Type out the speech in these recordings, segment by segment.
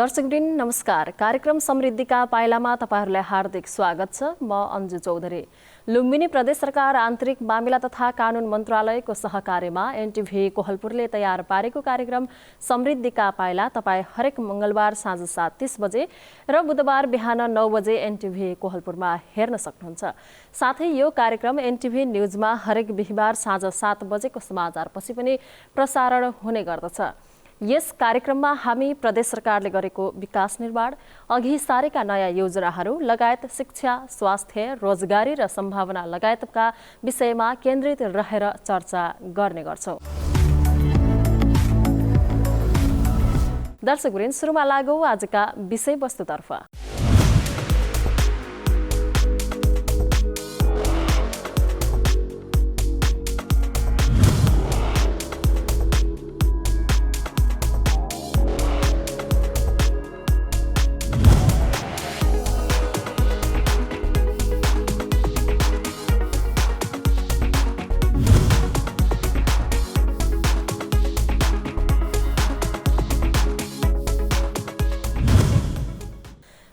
दर्शकवृन्द नमस्कार। कार्यक्रम समृद्धिका पाइलामा तपाईहरुलाई हार्दिक स्वागत छ। म अन्जु चौधरी। लुम्बिनी प्रदेश सरकार आन्तरिक मामिला तथा कानुन मन्त्रालयको सहकार्यमा एनटिभी कोहलपुरले तयार पारेको कार्यक्रम समृद्धिका पाइला तपाई हरेक मंगलबार साँझ 7:30 बजे र बुधबार बिहान 9 बजे एनटिभी कोहलपुरमा हेर्न सक्नुहुन्छ। साथै यो कार्यक्रम एनटिभी न्यूजमा हरेक बिहीबार साँझ 7 बजेको समाचारपछि पनि प्रसारण हुने गर्दछ। यस कार्यक्रममा हामी प्रदेश सरकारले गरेको विकास निर्माण, अघि सारेका नयाँ योजनाहरू लगायत शिक्षा, स्वास्थ्य, रोजगारी र सम्भावना लगायतका विषयमा केन्द्रित रहेर चर्चा गर्ने गर्छौं। दर्शकवृन्द, सुरुमा लागौं आजका विषयवस्तुतर्फ।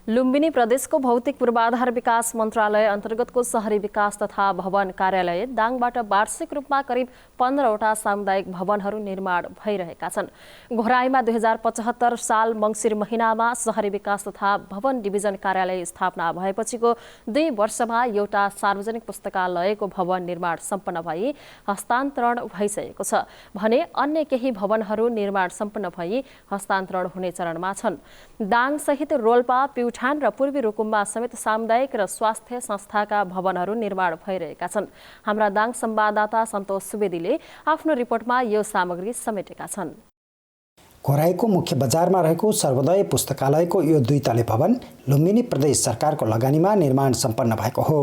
लुम्बिनी प्रदेशको भौतिक पूर्वाधार विकास मन्त्रालय अन्तर्गतको शहरी विकास तथा भवन कार्यालय दाङबाट वार्षिक रूपमा करिब 15वटा सामुदायिक भवनहरू निर्माण भइरहेका छन्। घोराईमा 2075 साल मङ्सिर महिनामा शहरी विकास तथा भवन डिभिजन कार्यालय स्थापना भएपछिको 2 वर्षमा एउटा सार्वजनिक पुस्तकालयको भवन निर्माण सम्पन्न भई हस्तान्तरण भइसकेको छ भने अन्य केही भवनहरू निर्माण सम्पन्न भई हस्तान्तरण हुने चरणमा छन्। दाङसहित रोल्पा, प्युठान र पूर्वी रुकुममा समेत सामुदायिक र स्वास्थ्य संस्थाका भवनहरू निर्माण भइरहेका छन्। हाम्रा दाङ संवाददाता सन्तोष सुवेदीले आफ्नो रिपोर्टमा यो सामग्री समेटेका छन्। घोराईको मुख्य बजारमा रहेको सर्वोदय पुस्तकालयको यो 2 तले भवन लुम्बिनी प्रदेश सरकारको लगानीमा निर्माण सम्पन्न भएको हो।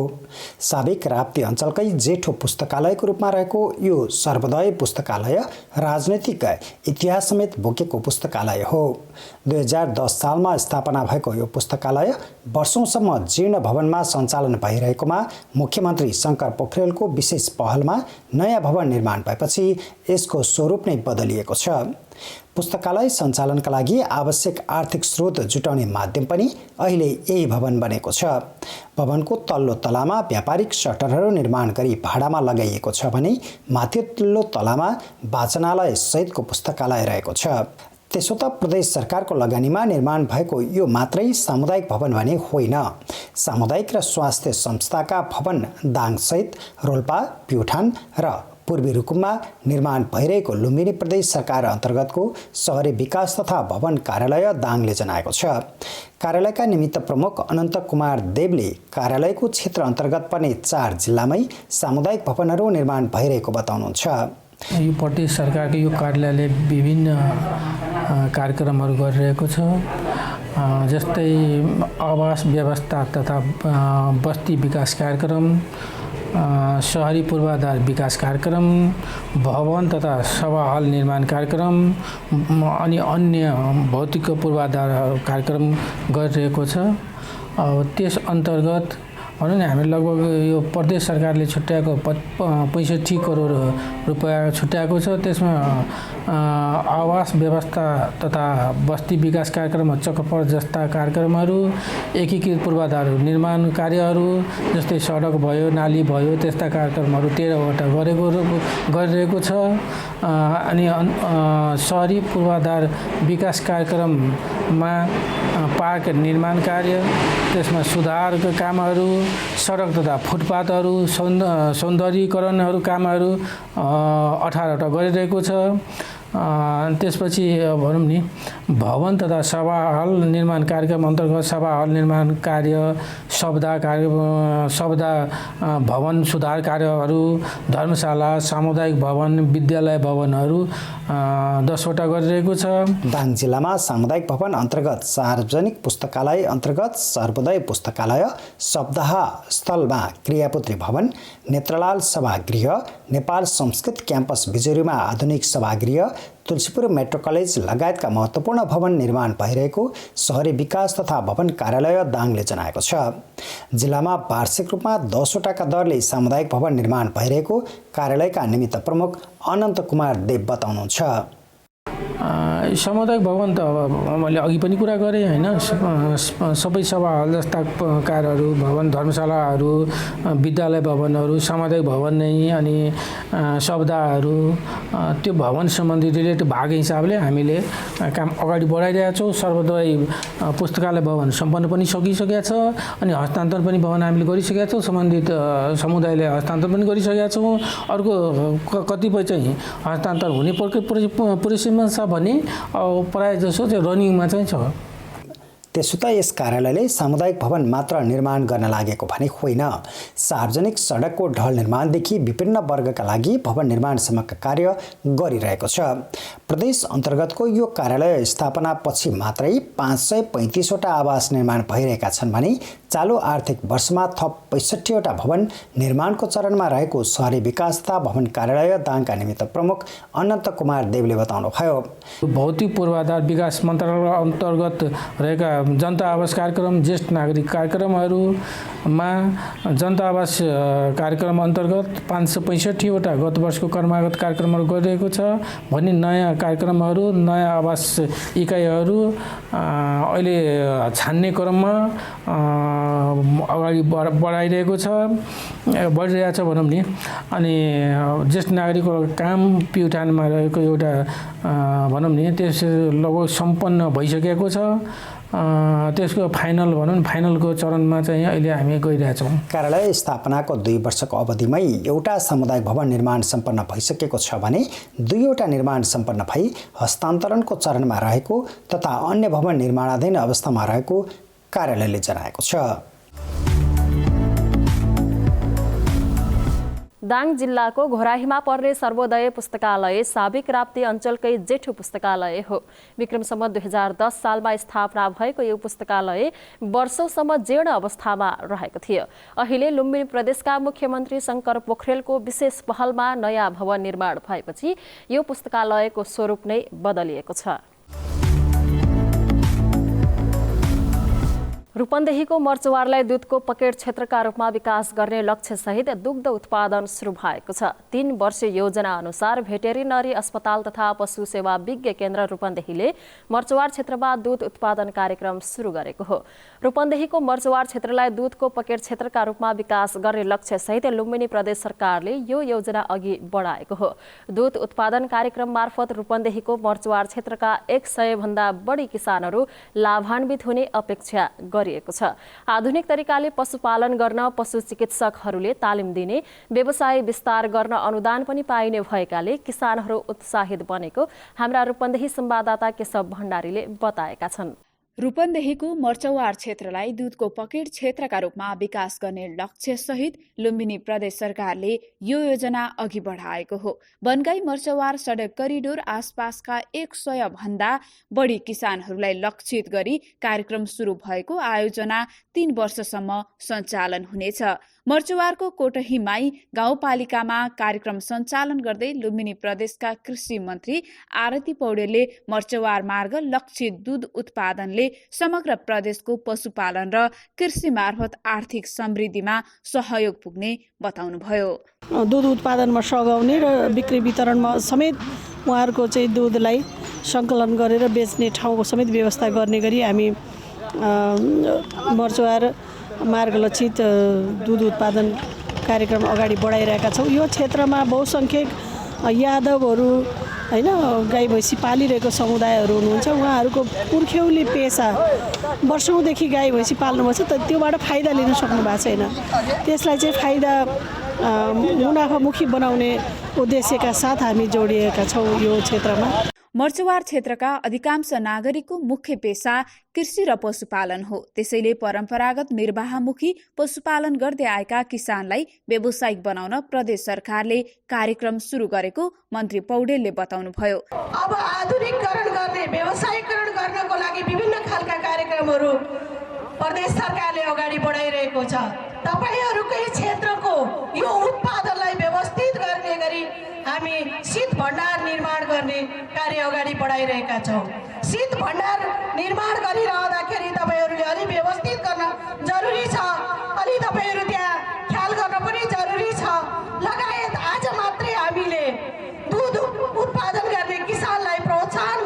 साबिक राप्ती अञ्चलकै जेठो पुस्तकालयको रूपमा रहेको यो सर्वोदय पुस्तकालय राजनैतिक इतिहास समेत बोकेको पुस्तकालय हो। 2010 सालमा स्थापना भएको यो पुस्तकालय वर्षौंसम्म जीर्ण भवनमा सञ्चालन भइरहेकोमा मुख्यमन्त्री शङ्कर पोखरेलको विशेष पहलमा नयाँ भवन निर्माण भएपछि यसको स्वरूप नै बदलिएको छ। पुस्तकालय सञ्चालनका लागि आवश्यक आर्थिक स्रोत जुटाउने माध्यम पनि अहिले यही भवन बनेको छ। भवनको तल्लो तलामा व्यापारिक सटरहरू निर्माण गरी भाडामा लगाइएको छ भने माथिल्लो तलामा वाचनालय सहितको पुस्तकालय रहेको छ। त्यसो त प्रदेश सरकारको लगानीमा निर्माण भएको यो मात्रै सामुदायिक भवन भने होइन। सामुदायिक र स्वास्थ्य संस्थाका भवन दाङसहित रोल्पा, प्युठान र पूर्वी रुकुममा निर्माण भइरहेको लुम्बिनी प्रदेश सरकार अन्तर्गतको शहरी विकास तथा भवन कार्यालय दाङले जनाएको छ। कार्यालयका निमित्त प्रमुख अनन्त कुमार देवले कार्यालयको क्षेत्र अन्तर्गत पर्ने 4 जिल्लामै सामुदायिक भवनहरू निर्माण भइरहेको बताउनुहुन्छ। यो प्रदेश सरकारको यो कार्यालयले विभिन्न कार्यक्रमहरू गरिरहेको छ। जस्तै आवास व्यवस्था तथा बस्ती विकास कार्यक्रम, शहरी पूर्वाधार विकास कार्यक्रम, भवन तथा सभा हल निर्माण कार्यक्रम अनि अन्य भौतिक पूर्वाधार कार्यक्रम गरिरहेको छ। त्यस अन्तर्गत भनौँ न हामी लगभग यो प्रदेश सरकारले छुट्याएको 65 करोड रुपैयाँ छुट्याएको छ। त्यसमा आवास व्यवस्था तथा बस्ती विकास कार्यक्रम, चक्कर जस्ता कार्यक्रमहरू, एकीकृत पूर्वाधार निर्माण कार्यहरू जस्तै सडक भयो, नाली भयो, त्यस्ता कार्यक्रमहरू 13वटा गरिरहेको छ। अनि शहरी पूर्वाधार विकास कार्यक्रममा पार्क निर्माण कार्य, त्यसमा सुधारका कामहरू, सडक तथा फुटपाथहरू, सौन्दर्यीकरणहरू कामहरू 18वटा गरिरहेको छ। त्यसपछि भनौँ नि भवन तथा सभा हल निर्माण कार्यक्रम अन्तर्गत सभा हल निर्माण कार्य, सभा भवन सुधार कार्यहरू, धर्मशाला, सामुदायिक भवन, विद्यालय भवनहरू 10वटा गरिरहेको छ। दाङ जिल्लामा सामुदायिक भवन अन्तर्गत सार्वजनिक पुस्तकालय अन्तर्गत सर्वोदय पुस्तकालय, सप्ताह स्थलमा क्रियापुत्री भवन, नेत्रलाल सभागृह, नेपाल संस्कृत क्याम्पस बिजुरीमा आधुनिक सभागृह, तुलसीपुर मेट्रो कलेज लगायतका महत्त्वपूर्ण भवन निर्माण भइरहेको शहरी विकास तथा भवन कार्यालय दाङले जनाएको छ। जिल्लामा वार्षिक रूपमा 10वटाका दरले सामुदायिक भवन निर्माण भइरहेको कार्यालयका निमित्त प्रमुख अनन्त कुमार देव बताउनुहुन्छ। सामुदायिक भवन त अब मैले अघि पनि कुरा गरेँ होइन, सबै सभा हल जस्ता कारहरू, भवन, धर्मशालाहरू, विद्यालय भवनहरू, सामुदायिक भवन नै, अनि सौदाहरू, त्यो भवन सम्बन्धी रिलेटेड भाग हिसाबले हामीले काम अगाडि बढाइरहेका छौँ। सर्वोदय पुस्तकालय भवन सम्पन्न पनि सकिसकेका छ, अनि हस्तान्तरण पनि भवन हामीले गरिसकेका छौँ, सम्बन्धित समुदायले हस्तान्तरण पनि गरिसकेका छौँ। अर्को कतिपय चाहिँ हस्तान्तरण हुने परिसीमा छ भने प्रायः जसो चाहिँ रनिङमा चाहिँ छ। त्यसो त यस कार्यालयले सामुदायिक भवन मात्र निर्माण गर्न लागेको भने होइन, सार्वजनिक सडकको ढल निर्माणदेखि विभिन्न वर्गका लागि भवन निर्माणसम्मका कार्य गरिरहेको छ। प्रदेश अन्तर्गतको यो कार्यालय स्थापनापछि मात्रै 535वटा आवास निर्माण भइरहेका छन् भने चालु आर्थिक वर्षमा थप 65वटा भवन निर्माणको चरणमा रहेको शहरी विकास तथा भवन कार्यालय दाङका निमित्त प्रमुख अनन्त कुमार देवले बताउनुभयो। भौतिक पूर्वाधार विकास मन्त्रालय अन्तर्गत रहेका जनता आवास कार्यक्रम, ज्येष्ठ नागरिक कार्यक्रमहरूमा जनता आवास कार्यक्रम अन्तर्गत 565वटा गत वर्षको कर्मागत कार्यक्रमहरू गरिरहेको छ भने नयाँ कार्यक्रमहरू, नयाँ आवास इकाइहरू अहिले छान्ने क्रममा अगाडि बढाइरहेको छ, बढिरहेछ भनौँ नि। अनि ज्येष्ठ नागरिकको काम प्युठानमा रहेको एउटा भनौँ नि त्यस लगभग सम्पन्न भइसकेको छ। त्यसको फाइनल भनौँ, फाइनलको चरणमा चाहिँ अहिले हामी गइरहेछौँ। कार्यालय स्थापनाको 2 वर्षको अवधिमै एउटा सामुदायिक भवन निर्माण सम्पन्न भइसकेको छ भने 2वटा निर्माण सम्पन्न भई हस्तान्तरणको चरणमा रहेको तथा अन्य भवन निर्माणाधीन अवस्थामा रहेको कार्यालयले जनाएको छ। दाङ जिल्लाको घोराहीमा पर्ने सर्वोदय पुस्तकालय साबिक राप्ती अञ्चलकै जेठो पुस्तकालय हो। विक्रम सम्वत 2010 सालमा स्थापना भएको यो पुस्तकालय वर्षौंसम्म जीर्ण अवस्थामा रहेको थियो। अहिले लुम्बिनी प्रदेशका मुख्यमन्त्री शङ्कर पोखरेलको विशेष पहलमा नयाँ भवन निर्माण भएपछि यो पुस्तकालयको स्वरूप नै बदलिएको छ। रूपन्देहीको मर्चवारलाई दुधको पकेट क्षेत्रका रूपमा विकास गर्ने लक्ष्यसहित दुग्ध उत्पादन सुरु भएको छ। 3 वर्षीय योजना अनुसार भेटेरिनरी अस्पताल तथा पशु सेवा विज्ञ केन्द्र रूपन्देहीले मर्चवार क्षेत्रमा दूध उत्पादन कार्यक्रम सुरु गरेको हो। रूपन्देहीको मर्चवार क्षेत्रलाई दुधको पकेट क्षेत्रका रूपमा विकास गर्ने लक्ष्यसहित लुम्बिनी प्रदेश सरकारले यो योजना अघि बढाएको हो। दूध उत्पादन कार्यक्रम मार्फत रूपन्देहीको मर्चवार क्षेत्रका 100 भन्दा बढी किसानहरू लाभान्वित हुने अपेक्षा गरिएको छ। आधुनिक तरिकाले पशुपालन गर्न पशु चिकित्सकहरूले तालिम दिने, व्यवसाय विस्तार गर्न अनुदान पनि पाइने भएकाले किसानहरू उत्साहित बनेको हाम्रा रूपन्देही संवाददाता केशव भण्डारीले बताएका छन्। रूपन्देहीको मर्चवार क्षेत्रलाई दुधको पकेट क्षेत्रका रूपमा विकास गर्ने लक्ष्य सहित लुम्बिनी प्रदेश सरकारले यो योजना अघि बढाएको हो। बनगाई मर्चवार सडक करिडोर आसपासका 100 भन्दा बढी किसानहरूलाई लक्षित गरी कार्यक्रम सुरु भएको आयोजना 3 वर्षसम्म सञ्चालन हुनेछ। मर्चवारको कोटहीमाई गाउँपालिकामा कार्यक्रम सञ्चालन गर्दै लुम्बिनी प्रदेशका कृषि मन्त्री आरती पौडेलले मर्चवार मार्ग लक्षित दूध उत्पादनले समग्र प्रदेशको पशुपालन र कृषि मार्फत आर्थिक समृद्धिमा सहयोग पुग्ने बताउनुभयो। दूध उत्पादनमा सघाउने र बिक्री वितरणमा समेत उहाँहरूको चाहिँ दूधलाई सङ्कलन गरेर बेच्ने ठाउँको समेत व्यवस्था गर्ने गरी हामी मर्चवार मार्ग लक्षित दूध उत्पादन कार्यक्रम अगाडि बढाइरहेका छौँ। यो क्षेत्रमा बहुसङ्ख्यक यादवहरू हैन, गाई भैँसी पालिरहेको समुदायहरू हुनुहुन्छ। उहाँहरूको पुर्ख्यौली पेसा वर्षौँदेखि गाई भैँसी पाल्नुभएको छ, त्योबाट फाइदा लिन सक्नु भएको छैन। त्यसलाई चाहिँ फाइदा मुनाफामुखी बनाउने उद्देश्यका साथ हामी जोडिएका छौँ यो क्षेत्रमा। मर्चवार क्षेत्रका अधिकांश नागरिकको मुख्य पेसा कृषि र पशुपालन हो। त्यसैले परम्परागत निर्वाहमुखी पशुपालन गर्दै आएका किसानलाई व्यावसायिक बनाउन प्रदेश सरकारले कार्यक्रम सुरु गरेको मन्त्री पौडेलले बताउनुभयो। अब आधुनिकीकरण गर्ने, व्यवसायीकरण गर्नको लागि विभिन्न खालका कार्यक्रमहरू प्रदेश सरकारले अगाडि बढाइरहेको छ। तपाईहरुकै क्षेत्रको यो उत्पादनलाई व्यवस्थित गर्ने गरी हामी शीत भण्डार निर्माण गर्ने कार्य अगाडि बढाइरहेका छौँ। शीत भण्डार निर्माण गरिरहँदाखेरि तपाईहरुले अलि व्यवस्थित गर्न जरुरी छ, अलि तपाईहरु त्यहाँ ख्याल गर्न पनि जरुरी छ। लगायत आज मात्रै हामीले दूध उत्पादन गर्ने किसानलाई प्रोत्साहन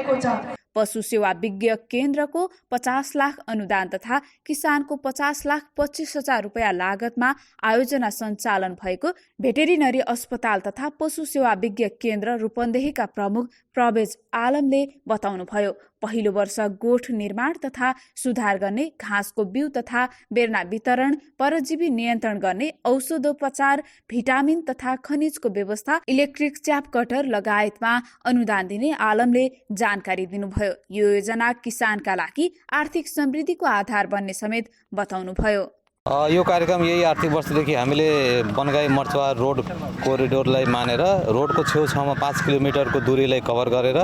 रहेको छ। पशु सेवा विज्ञ केन्द्रको 50 लाख अनुदान तथा किसानको 50,25,000 रुपियाँ लागतमा आयोजना सञ्चालन भएको भेटेरिनरी अस्पताल तथा पशु सेवा विज्ञ केन्द्र रूपन्देहीका प्रमुख प्रवेज आलमले बताउनुभयो। पहिलो वर्ष गोठ निर्माण तथा सुधार गर्ने, घाँसको बिउ तथा बेर्ना वितरण, परजीवी नियन्त्रण गर्ने, औषधोपचार, भिटामिन तथा खनिजको व्यवस्था, इलेक्ट्रिक च्याप कटर लगायतमा अनुदान दिने आलमले जानकारी दिनुभयो। यो योजना किसानका लागि आर्थिक समृद्धिको आधार बन्ने समेत बताउनुभयो। यो कार्यक्रम यही आर्थिक वर्षदेखि हामीले बनगाई मर्चवा रोड कोरिडोरलाई मानेर रोडको छेउछाउमा 5 किलोमिटरको दूरीलाई कभर गरेर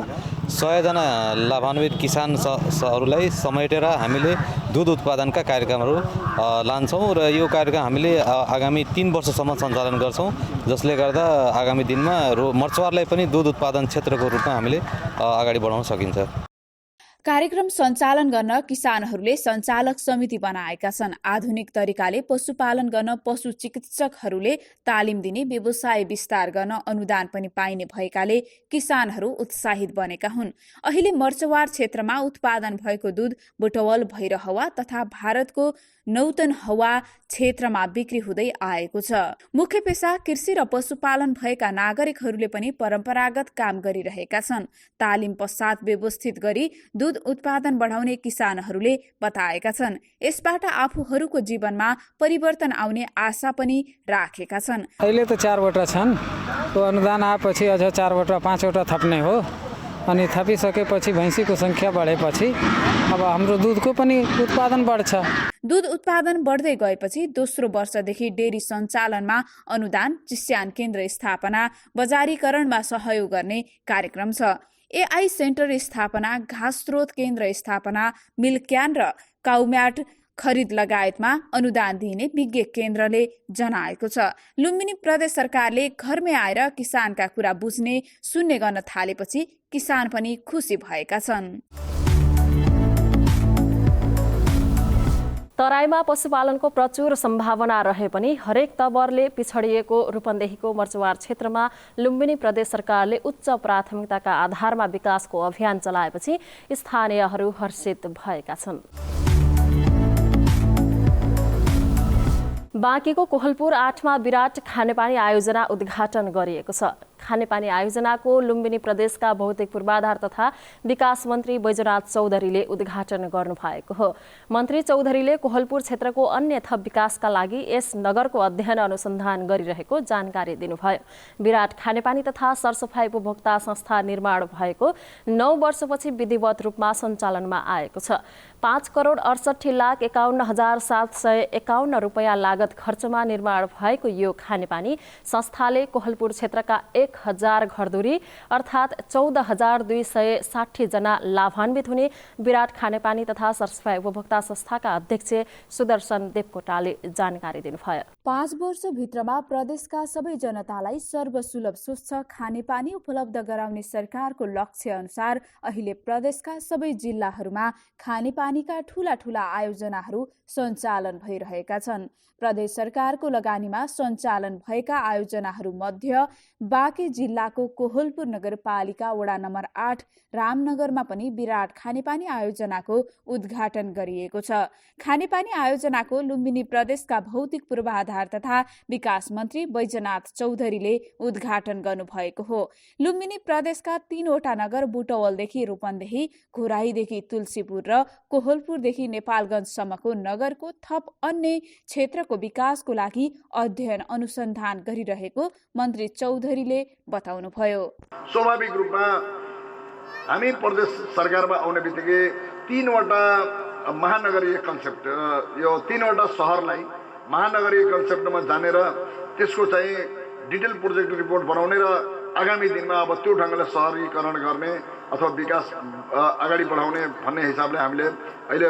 100 जना लाभान्वित किसानहरूलाई समेटेर हामीले दुध उत्पादनका कार्यक्रमहरू लान्छौँ र यो कार्यक्रम हामीले आगामी 3 वर्षसम्म सञ्चालन गर्छौँ, जसले गर्दा आगामी दिनमा मर्चवारलाई पनि दुध उत्पादन क्षेत्रको रूपमा हामीले अगाडि बढाउन सकिन्छ। कार्यक्रम सञ्चालन गर्न किसानहरूले सञ्चालक समिति बनाएका छन्। आधुनिक तरिकाले पशुपालन गर्न पशु चिकित्सकहरूले तालिम दिने, व्यवसाय विस्तार गर्न अनुदान पनि पाइने भएकाले किसानहरू उत्साहित बनेका हुन्। अहिले मर्चवार क्षेत्रमा उत्पादन भएको दुध बुटवल, भैरहवा तथा भारतको नौतन हवा क्षेत्रमा बिक्री हुँदै आएको छ। मुख्य पेशा कृषि र पशुपालन भएका नागरिकहरूले पनि परम्परागत काम गरिरहेका छन्। तालिम पश्चात व्यवस्थित गरी दुध उत्पादन बढाउने किसानहरूले बताएका छन्। यसबाट आफूहरूको जीवनमा परिवर्तन आउने आशा पनि राखेका छन्। अहिले त 4वटा छन्, अनुदान आएपछि अझ 4वटा 5वटा थप्ने हो, अनि थपिसकेपछि भैँसीको सङ्ख्या बढेपछि अब हाम्रो दुधको पनि उत्पादन बढ्छ। दुध उत्पादन बढ्दै गएपछि दोस्रो वर्षदेखि डेरी सञ्चालनमा अनुदान, चिस्यान केन्द्र स्थापना, बजारीकरणमा सहयोग गर्ने कार्यक्रम छ। एआई सेन्टर स्थापना, घाँस स्रोत केन्द्र स्थापना, मिल्क क्यान र काउम्याट खरिद लगायतमा अनुदान दिने विज्ञ केन्द्रले जनाएको छ। लुम्बिनी प्रदेश सरकारले घरमै आएर किसानका कुरा बुझ्ने, सुन्ने गर्न थालेपछि किसान पनि खुसी भएका छन्। तराईमा पशुपालनको प्रचुर सम्भावना रहे पनि हरेक तवरले पिछडिएको रूपन्देहीको मर्चवार क्षेत्रमा लुम्बिनी प्रदेश सरकारले उच्च प्राथमिकताका आधारमा विकासको अभियान चलाएपछि स्थानीयहरू हर्षित भएका छन्। बाँकीको कोहलपुर 8मा विराट खानेपानी आयोजना उद्घाटन गरिएको छ। खानेपानी आयोजनाको लुम्बिनी प्रदेशका भौतिक पूर्वाधार तथा विकास मन्त्री बैजनाथ चौधरीले उद्घाटन गर्नुभएको हो। मन्त्री चौधरीले कोहलपुर क्षेत्रको अन्य थप विकासका लागि यस नगरको अध्ययन अनुसन्धान गरिरहेको जानकारी दिनुभयो। विराट खानेपानी तथा सरसफाई उपभोक्ता संस्था निर्माण भएको 9 वर्षपछि विधिवत रूपमा सञ्चालनमा आएको छ। 5,68,51,751 रुपियाँ लागत खर्चमा निर्माण भएको यो खानेपानी संस्थाले कोहलपुर क्षेत्रका 1,000 घरधुरी अर्थात् 14,260 जना लाभान्वित हुने विराट खानेपानी तथा सरसफाई उपभोक्ता संस्थाका अध्यक्ष सुदर्शन देवकोटाले जानकारी दिनुभयो। 5 वर्षभित्रमा प्रदेशका सबै जनतालाई सर्वसुलभ स्वच्छ खानेपानी उपलब्ध गराउने सरकारको लक्ष्य अनुसार अहिले प्रदेशका सबै जिल्लाहरूमा खानेपानीका ठूला ठूला आयोजनाहरू सञ्चालन भइरहेका छन्। प्रदेश सरकारको लगानीमा सञ्चालन भएका आयोजनाहरू मध्ये बाँके जिल्लाको कोहलपुर नगरपालिका वडा नम्बर 8 रामनगरमा पनि विराट खानेपानी आयोजनाको उद्घाटन गरिएको छ। खानेपानी आयोजनाको लुम्बिनी प्रदेशका भौतिक पूर्वाधार तथा विकास मन्त्री बैजनाथ चौधरीले उद्घाटन गर्नुभएको हो। लुम्बिनी प्रदेशका 3वटा नगर बुटवलदेखि रूपन्देही, घोराईदेखि तुलसीपुर र कोहलपुरदेखि नेपालगञ्जसम्मको नगरको थप अन्य क्षेत्रको विकासको लागि अध्ययन अनुसन्धान गरिरहेको मन्त्री चौधरीले बताउनुभयो। स्वाभाविक रूपमा हामी प्रदेश सरकारमा आउने बित्तिकै 3वटा महानगरीय कन्सेप्ट, यो 3वटा सहरलाई महानगरीय कन्सेप्टमा जानेर त्यसको चाहिँ डिटेल प्रोजेक्ट रिपोर्ट बनाउने र आगामी दिनमा अब त्यो ढङ्गले सहरीकरण गर्ने अथवा विकास अगाडि बढाउने भन्ने हिसाबले हामीले अहिले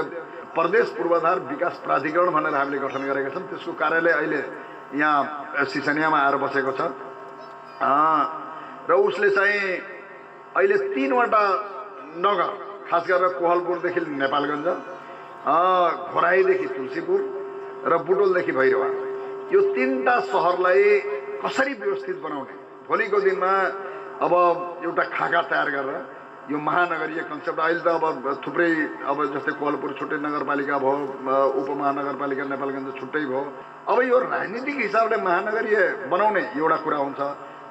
प्रदेश पूर्वाधार विकास प्राधिकरण भनेर हामीले गठन गरेका छौँ। त्यसको कार्यालय अहिले यहाँ सिसनियामा आएर बसेको छ र उसले चाहिँ अहिले 3वटा नगर, खास गरेर कोहलपुरदेखि नेपालगञ्ज, घोराईदेखि तुलसीपुर र बुटोलदेखि भैरवा, यो 3टा सहरलाई कसरी व्यवस्थित बनाउने, भोलिको दिनमा अब एउटा खाका तयार गरेर यो महानगरीय कन्सेप्ट अहिले त अब थुप्रै अब जस्तै कोहलपुर छुट्टै नगरपालिका भयो, उपमहानगरपालिका नेपालगञ्ज छुट्टै भयो। अब यो राजनीतिक हिसाबले महानगरीय बनाउने एउटा कुरा हुन्छ,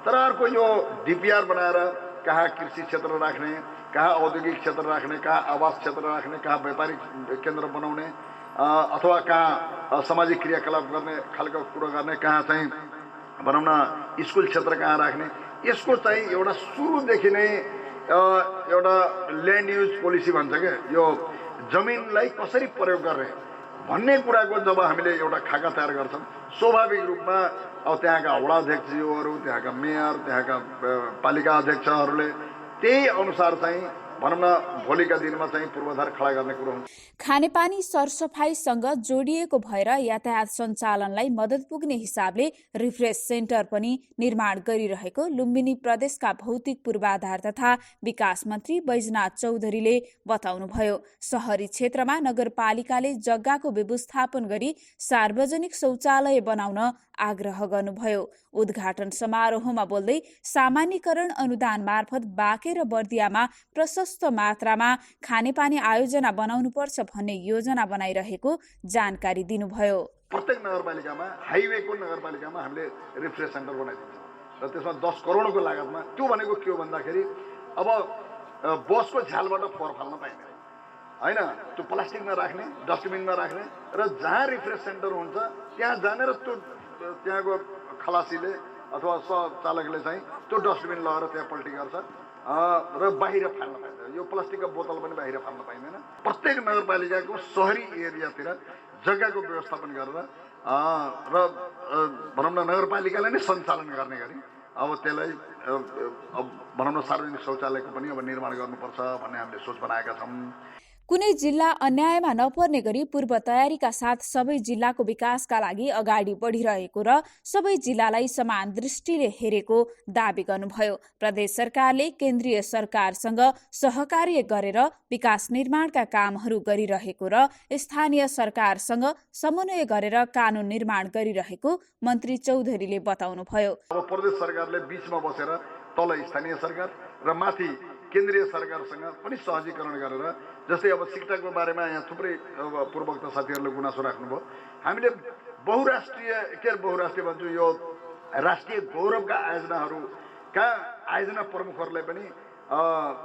तर अर्को यो डिपिआर बनाएर कहाँ कृषि क्षेत्र राख्ने, कहाँ औद्योगिक क्षेत्र राख्ने, कहाँ आवास क्षेत्र राख्ने, कहाँ व्यापारिक केन्द्र बनाउने अथवा कहाँ सामाजिक क्रियाकलाप गर्ने खालको कुरो गर्ने, कहाँ चाहिँ भनौँ न स्कुल क्षेत्र कहाँ राख्ने, यसको चाहिँ एउटा सुरुदेखि नै एउटा ल्यान्ड युज पोलिसी भन्छ क्या, यो जमिनलाई कसरी प्रयोग गर्ने भन्ने कुराको जब हामीले एउटा खाका तयार गर्छौँ, स्वाभाविक रूपमा अब त्यहाँका वडा अध्यक्षज्यूहरू, त्यहाँका मेयर, त्यहाँका पालिका अध्यक्षहरूले त्यही अनुसार चाहिँ भनौँ न भोलिका दिनमा चाहिँ पूर्वाधार खडा गर्ने कुरो हुन्छ। खानेपानी सरसफाइसँग जोडिएको भएर यातायात सञ्चालनलाई मद्दत पुग्ने हिसाबले रिफ्रेस सेन्टर पनि निर्माण गरिरहेको लुम्बिनी प्रदेशका भौतिक पूर्वाधार तथा विकास मन्त्री बैजनाथ चौधरीले बताउनुभयो। शहरी क्षेत्रमा नगरपालिकाले जग्गाको व्यवस्थापन गरी सार्वजनिक शौचालय बनाउन आग्रह गर्नुभयो। उद्घाटन समारोहमा बोल्दै सामान्यकरण अनुदान मार्फत बाँके र बर्दियामा प्रशस्त मात्रामा खानेपानी आयोजना बनाउनुपर्छ भन्ने योजना बनाइरहेको जानकारी दिनुभयो। प्रत्येक नगरपालिकामा, हाइवेको नगरपालिकामा हामीले रिफ्रेस सेन्टर बनाइदिन्छौँ र त्यसमा 10 करोडको लागतमा। त्यो भनेको के हो भन्दाखेरि अब बसको झ्यालबाट फोहोर फाल्न पाइँदैन होइन, त्यो प्लास्टिकमा राख्ने, डस्टबिनमा राख्ने र जहाँ रिफ्रेस सेन्टर हुन्छ त्यहाँ जाने र त्यो त्यहाँको खलासीले अथवा चालकले चाहिँ त्यो डस्टबिन लगेर त्यहाँ पल्टी गर्छ र बाहिर फाल्न पाइँदैन। यो प्लास्टिकको बोतल पनि बाहिर फाल्न पाइँदैन। प्रत्येक नगरपालिकाको शहरी एरियातिर जग्गाको व्यवस्थापन गरेर र भनौँ न नगरपालिकाले नै सञ्चालन गर्ने गरी अब त्यसलाई भनौँ न सार्वजनिक शौचालयको पनि अब निर्माण गर्नुपर्छ भन्ने हामीले सोच बनाएका छौँ। कुनै जिल्ला अन्यायमा नपर्ने गरी पूर्व तयारीका साथ सबै जिल्लाको विकासका लागि अगाडि बढिरहेको र सबै जिल्लालाई समान दृष्टिले हेरेको दावी गर्नुभयो। प्रदेश सरकारले केन्द्रीय सरकारसँग सहकार्य गरेर विकास निर्माणका कामहरू गरिरहेको र स्थानीय सरकारसँग समन्वय गरेर कानून निर्माण गरिरहेको मन्त्री चौधरीले बताउनुभयो। अब प्रदेश सरकारले बीचमा बसेर तल स्थानीय सरकार र माथि केन्द्रीय सरकारसँग पनि सहजीकरण गरेर, जस्तै अब शिक्षाको बारेमा यहाँ थुप्रै पूर्वोक्त साथीहरूले गुनासो राख्नुभयो। हामीले बहुराष्ट्रिय भन्छु, यो राष्ट्रिय गौरवका आयोजनाहरूका आयोजना प्रमुखहरूलाई पनि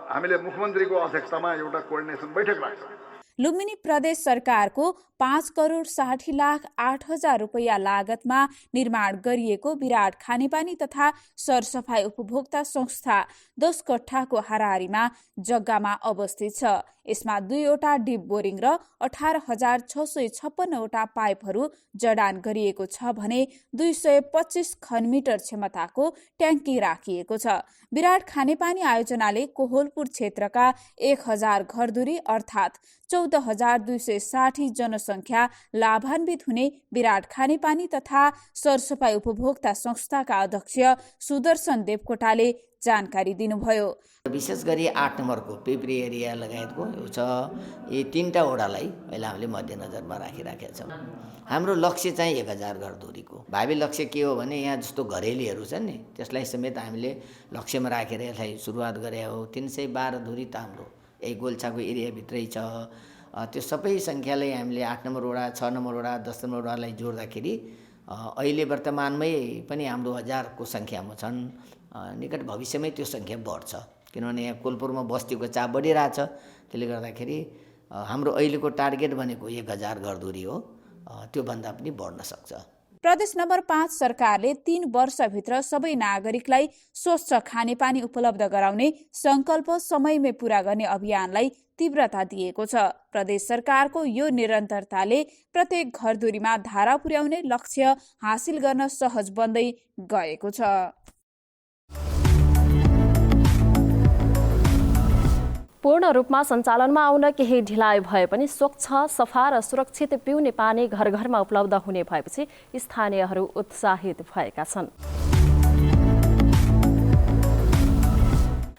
हामीले मुख्यमन्त्रीको अध्यक्षतामा एउटा कोअर्डिनेसन बैठक राख्छौँ। लुम्बिनी प्रदेश सरकारको 5,60,08,000 रुपैयाँ लागतमा निर्माण गरिएको विराट खानेपानी तथा सरसफाई उपभोक्ता संस्था 10 कट्ठाको हाराहारीमा जग्गामा अवस्थित छ। यसमा 2वटा डिप बोरिङ र 18,656 वटा पाइपहरू जडान गरिएको छ भने 225 घनमिटर क्षमताको ट्याङ्की राखिएको छ। विराट खानेपानी आयोजनाले कोहलपुर क्षेत्रका 1,000 घरधुरी अर्थात् 14,260 जनसङ्ख्या लाभान्वित हुने विराट खानेपानी तथा सरसफाई उपभोक्ता संस्थाका अध्यक्ष सुदर्शन देवकोटाले जानकारी दिनुभयो। विशेष गरी 8 नम्बरको पेप्री एरिया लगायतको छ, यी 3टा वडालाई अहिले हामीले मध्यनजरमा राखिराखेका छौँ। हाम्रो लक्ष्य चाहिँ 1000 घरधुरीको। भावी लक्ष्य के हो भने यहाँ जस्तो घरेलीहरू छन् नि, त्यसलाई समेत हामीले लक्ष्यमा राखेर यसलाई सुरुवात गरे हो। 312 धुरी त हाम्रो यही गोल्छाको एरियाभित्रै छ। त्यो सबै सङ्ख्यालाई हामीले 8 नम्बर वडा, 6 नम्बर वडा, 10 नम्बर वडालाई जोड्दाखेरि अहिले वर्तमानमै पनि हाम्रो 1000को सङ्ख्यामा छन्। निकट भविष्यमै त्यो सङ्ख्या बढ्छ, किनभने यहाँ कोलपुरमा बस्तीको चाप बढिरहेछ। त्यसले गर्दाखेरि हाम्रो अहिलेको टार्गेट भनेको 1000 घरधुरी हो, त्योभन्दा पनि बढ्न सक्छ। प्रदेश नम्बर 5 सरकारले 3 वर्षभित्र सबै नागरिकलाई स्वच्छ खानेपानी उपलब्ध गराउने संकल्प समयमै पूरा गर्ने अभियानलाई तीव्रता दिएको छ। प्रदेश सरकारको यो निरन्तरताले प्रत्येक घरधुरीमा धारा पुर्याउने लक्ष्य हासिल गर्न सहज बन्दै गएको छ। पूर्ण रूपमा सञ्चालनमा आउन केही ढिलाइ भए पनि स्वच्छ, सफा र सुरक्षित पिउने पानी घर घरमा उपलब्ध हुने भएपछि स्थानीयहरू उत्साहित भएका छन्।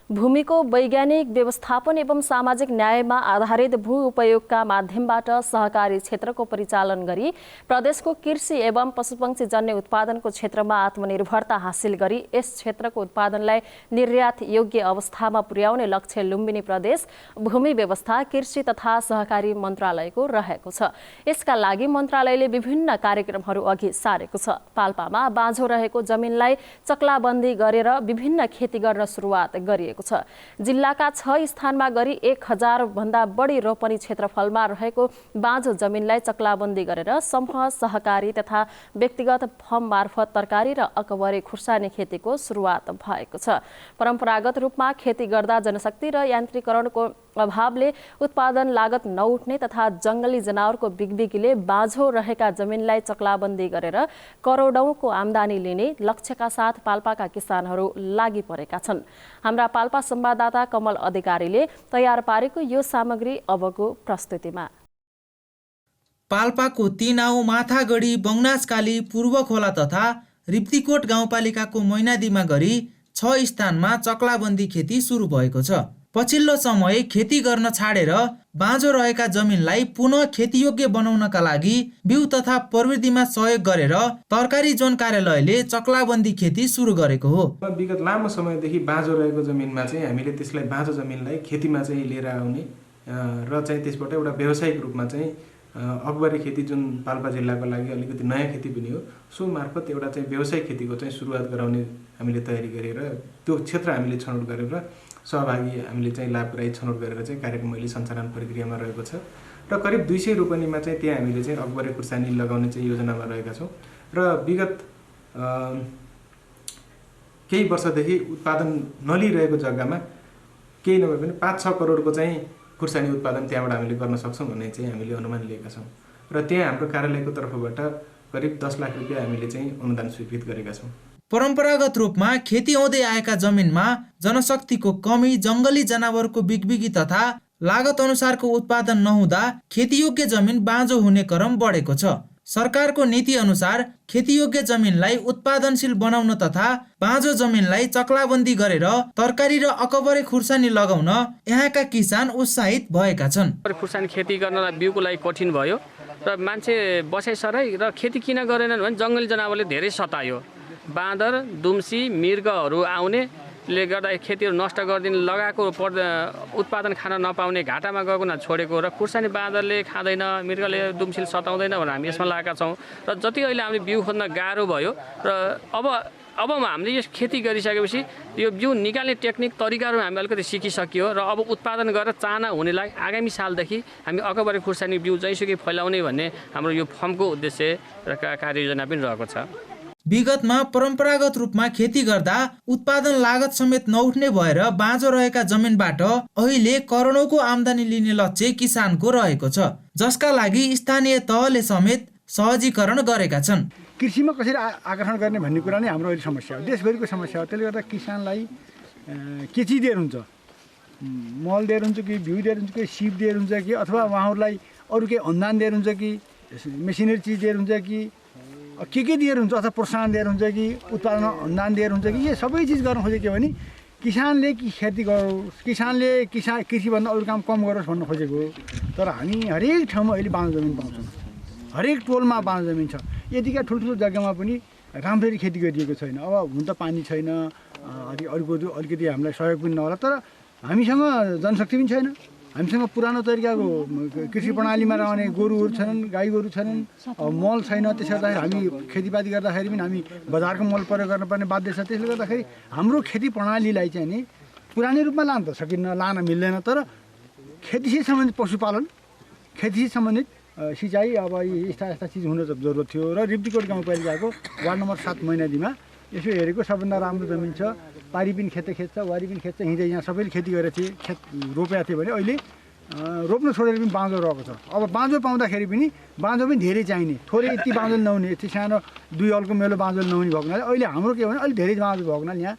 भूमिको वैज्ञानिक व्यवस्थापन एवं सामाजिक न्यायमा आधारित भू उपयोगका माध्यमबाट सहकारी क्षेत्रको परिचालन गरी प्रदेशको कृषि एवं पशुपक्षी जन्य उत्पादनको क्षेत्रमा आत्मनिर्भरता हासिल गरी यस क्षेत्रको उत्पादनलाई निर्यात योग्य अवस्थामा पुर्याउने लक्ष्य लुम्बिनी प्रदेश भूमि व्यवस्था कृषि तथा सहकारी मन्त्रालयको रहेको छ। यसका लागि मन्त्रालयले विभिन्न कार्यक्रमहरू अघि सारेको छ। पाल्पामा बाँझो रहेको जमिनलाई चक्लाबन्दी गरेर विभिन्न खेती गर्न सुरुवात गरिएको छ। जिल्लाका 6 स्थानमा गरी 1000 भन्दा बढी रोपनी क्षेत्रफलमा रहेको बाँझो जमिनलाई चक्लाबन्दी गरेर समूह सहकारी तथा व्यक्तिगत फर्म मार्फत तरकारी र अकबरे खुर्सानी खेतीको सुरुवात भएको छ। परम्परागत रूपमा खेती गर्दा जनशक्ति र यान्त्रिकरणको अभावले उत्पादन लागत नउठ्ने तथा जंगली जनावरको बिगबिगीले बाँझो रहेका जमिनलाई चक्लाबन्दी गरेर करोडौंको आमदानी लिने लक्ष्यका साथ पाल्पाका किसानहरू लागि परेका छन्। हाम्रा पाल्पा संवाददाता कमल अधिकारीले तयार पारेको यो सामग्री अबको प्रस्तुतिमा। पाल्पाको तीनाउ, माथागढी, बङ्नासकाली, पूर्व खोला तथा रिप्तीकोट गाउँपालिकाको मैनादीमा गरी 6 स्थानमा चक्लाबन्दी खेती सुरु भएको छ। पछिल्लो समय खेती गर्न छाडेर बाँझो रहेका जमिनलाई पुनः खेतीयोग्य बनाउनका लागि बिउ तथा प्रविधिमा सहयोग गरेर तरकारी जोन कार्यालयले चक्लाबन्दी खेती सुरु गरेको हो। विगत लामो समयदेखि बाँझो रहेको जमिनमा चाहिँ हामीले त्यसलाई बाँझो जमिनलाई खेतीमा चाहिँ लिएर आउने र चाहिँ त्यसबाट एउटा व्यावसायिक रूपमा चाहिँ अकबरी खेती जुन पाल्पा जिल्लाको लागि अलिकति नयाँ खेती पनि हो, सो मार्फत एउटा चाहिँ व्यावसायिक खेतीको चाहिँ सुरुवात गराउने हामीले तयारी गरेर त्यो क्षेत्र हामीले छनौट गरेर सहभागी हामीले चाहिँ लाभग्राही छनौट गरेर चाहिँ कार्यक्रम अहिले सञ्चालन प्रक्रियामा रहेको छ र करिब 200 रोपनीमा चाहिँ त्यहाँ हामीले चाहिँ अकबरे खुर्सानी लगाउने चाहिँ योजनामा रहेका छौँ र विगत केही वर्षदेखि उत्पादन नलिरहेको जग्गामा केही नभए पनि 5-6 करोडको चाहिँ खुर्सानी उत्पादन त्यहाँबाट हामीले गर्न सक्छौँ भन्ने चाहिँ हामीले अनुमान लिएका छौँ र त्यहाँ हाम्रो कार्यालयको तर्फबाट करिब 10 लाख रुपियाँ हामीले चाहिँ अनुदान स्वीकृत गरेका छौँ। परम्परागत रूपमा खेती हुँदै आएका जमिनमा जनशक्तिको कमी, जंगली जनावरको बिगबिगी तथा लागत अनुसारको उत्पादन नहुँदा खेतीयोग्य जमिन बाँझो हुने क्रम बढेको छ। सरकारको नीति अनुसार खेतीयोग्य जमिनलाई उत्पादनशील बनाउन तथा बाँझो जमिनलाई चक्लाबन्दी गरेर तरकारी र अकबरे खुर्सानी लगाउन यहाँका किसान उत्साहित भएका छन्। खुर्सानी खेती गर्नलाई बिउको लागि कठिन भयो र मान्छे बसाइसराई र खेती किन गरेनन् भने जंगली जनावरले धेरै सतायो। बाँदर, दुम्सी, मृगहरू आउनेले गर्दा खेतीहरू नष्ट गरिदिने, लगाएको उत्पादन खान नपाउने, घाटामा गएको न छोडेको र खुर्सानी बाँदरले खाँदैन, मृगले दुम्सीले सताउँदैन भनेर हामी यसमा लागेका छौँ र जति अहिले हामीले बिउ खोज्न गाह्रो भयो र अब हामीले यो खेती गरिसकेपछि यो बिउ निकाल्ने टेक्निक तरिकाहरू हामी अलिकति सिकिसक्यो र अब उत्पादन गरेर चाहना हुनेलाई आगामी सालदेखि हामी अकबरे खुर्सानी बिउ जैसुकै फैलाउने भन्ने हाम्रो यो फर्मको उद्देश्य र कार्ययोजना पनि रहेको छ। विगतमा परम्परागत रूपमा खेती गर्दा उत्पादन लागत समेत नउठ्ने भएर बाँझो रहेका जमिनबाट अहिले करोडौंको आमदानी लिने लक्ष्य किसानको रहेको छ, जसका लागि स्थानीय तहले समेत सहजीकरण गरेका छन्। कृषिमा कसरी आकर्षण गर्ने भन्ने कुरा नै हाम्रो अहिले समस्या हो, देशभरिको समस्या हो। त्यसले गर्दा किसानलाई के चिज दिएर हुन्छ, मल दिएर हुन्छ कि बिउ दिएर हुन्छ कि सिप दिएर हुन्छ कि अथवा उहाँहरूलाई अरू केही अनुदान दिएर हुन्छ कि मेसिनरी चिज दिएर हुन्छ कि के दिएर हुन्छ अथवा प्रोत्साहन दिएर हुन्छ कि उत्पादन अनुदान दिएर हुन्छ कि यो सबै चिज गर्न खोजेको के भने किसानले खेती गरोस्, किसानले कृषिभन्दा अरू काम कम गरोस् भन्न खोजेको। तर हामी हरेक ठाउँमा अहिले बाँझो जमिन पाउँछौँ, हरेक टोलमा बाँझो जमिन छ। यतिका ठुल्ठुलो जग्गामा पनि राम्ररी खेती गरिएको छैन। अब हुन त पानी छैन, अलिकति हामीलाई सहयोग पनि नहोला, तर हामीसँग जनशक्ति पनि छैन, हामीसँग पुरानो तरिकाको कृषि प्रणालीमा रहने गोरुहरू छैनन्, गाई गोरु छैनन्, मल छैन। त्यसले गर्दाखेरि हामी खेतीपाती गर्दाखेरि पनि हामी बजारको मल प्रयोग गर्नुपर्ने बाध्य छ। त्यसले गर्दाखेरि हाम्रो खेती प्रणालीलाई चाहिँ नि पुरानै रूपमा लान त सकिन्न, लान मिल्दैन। तर खेतीसित सम्बन्धित पशुपालन, खेतीसित सम्बन्धित सिँचाइ, अब यस्ता चिज हुन जरुरत थियो। र रिप्तीकोट गाउँपालिकाको वार्ड नम्बर 7 मैनादीमा यसो हेरेको सबभन्दा राम्रो जमिन छ, पारी पनि खेच्छ, वारी पनि खेच्छ, हिँड्दै यहाँ सबैले खेती गरेको थिए, खेत रोपेको थियो भने अहिले रोप्न छोडेर पनि बाँझो रहेको छ। अब बाँझो पाउँदाखेरि पनि बाँझो पनि धेरै चाहिने, थोरै यति बाँझो नहुने, यति सानो 2 हलको मेलो बाँझो नहुने भएको हुनाले अहिले हाम्रो के भने अलिक धेरै बाँझो भएको हुनाले यहाँ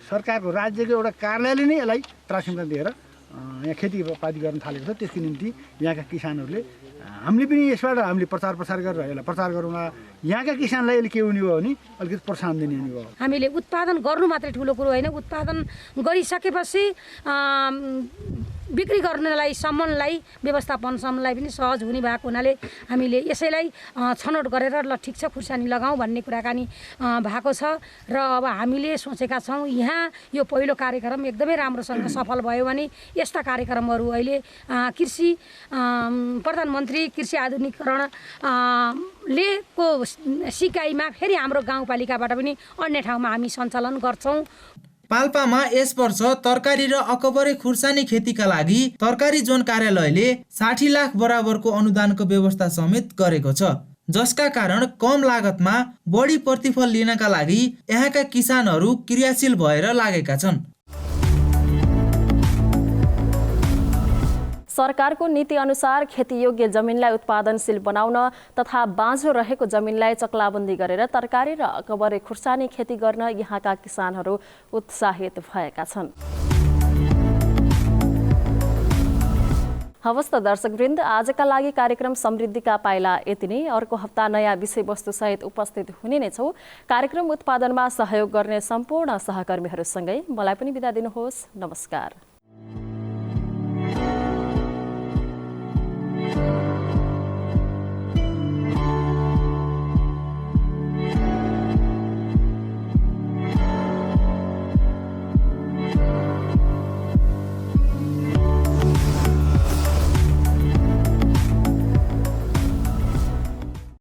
सरकारको राज्यको एउटा कार्यालयले नै यसलाई प्राथमिकता दिएर यहाँ खेतीपाती गर्न थालेको छ। त्यसको निम्ति यहाँका किसानहरूले हामीले पनि यसबाट हामीले प्रचार गरेर यसलाई प्रचार गरौँला। यहाँका किसानलाई अहिले के हुने भयो भने अलिकति प्रोत्साहन दिने हुने भयो। हामीले उत्पादन गर्नु मात्रै ठुलो कुरो होइन, उत्पादन गरिसकेपछि बिक्री गर्नलाई सम्मलाई व्यवस्थापनसम्मलाई पनि सहज हुने भएको हुनाले हामीले यसैलाई छनौट गरेर ल ठिक छ खुर्सानी लगाउँ भन्ने कुराकानी भएको छ। र अब हामीले सोचेका छौँ यहाँ यो पहिलो कार्यक्रम एकदमै राम्रोसँग सफल भयो भने यस्ता कार्यक्रमहरू अहिले कृषि प्रधानमन्त्री कृषि आधुनिकीकरण ले को सिकाइमा फेरि हाम्रो गाउँपालिकाबाट पनि अन्य ठाउँमा हामी सञ्चालन गर्छौँ। पाल्पामा यस वर्ष तरकारी र अकबरे खुर्सानी खेतीका लागि तरकारी जोन कार्यालयले 60 लाख बराबरको अनुदानको व्यवस्था समेत गरेको छ, जसका कारण कम लागतमा बढी प्रतिफल लिनका लागि यहाँका किसानहरू क्रियाशील भएर लागेका छन्। सरकारको नीति अनुसार खेतीयोग्य जमिनलाई उत्पादनशील बनाउन तथा बाँझो रहेको जमिनलाई चक्लाबन्दी गरेर तरकारी र अकबरे खुर्सानी खेती गर्न यहाँका किसानहरू उत्साहित भएका छन्। हवस् त दर्शकवृन्द, आजका लागि कार्यक्रम समृद्धिका पाइला यति नै। अर्को हप्ता नयाँ विषयवस्तु सहित उपस्थित हुने नै छौँ। कार्यक्रम उत्पादनमा सहयोग गर्ने सम्पूर्ण सहकर्मीहरूसँगै मलाई पनि बिदा दिनुहोस्। नमस्कार।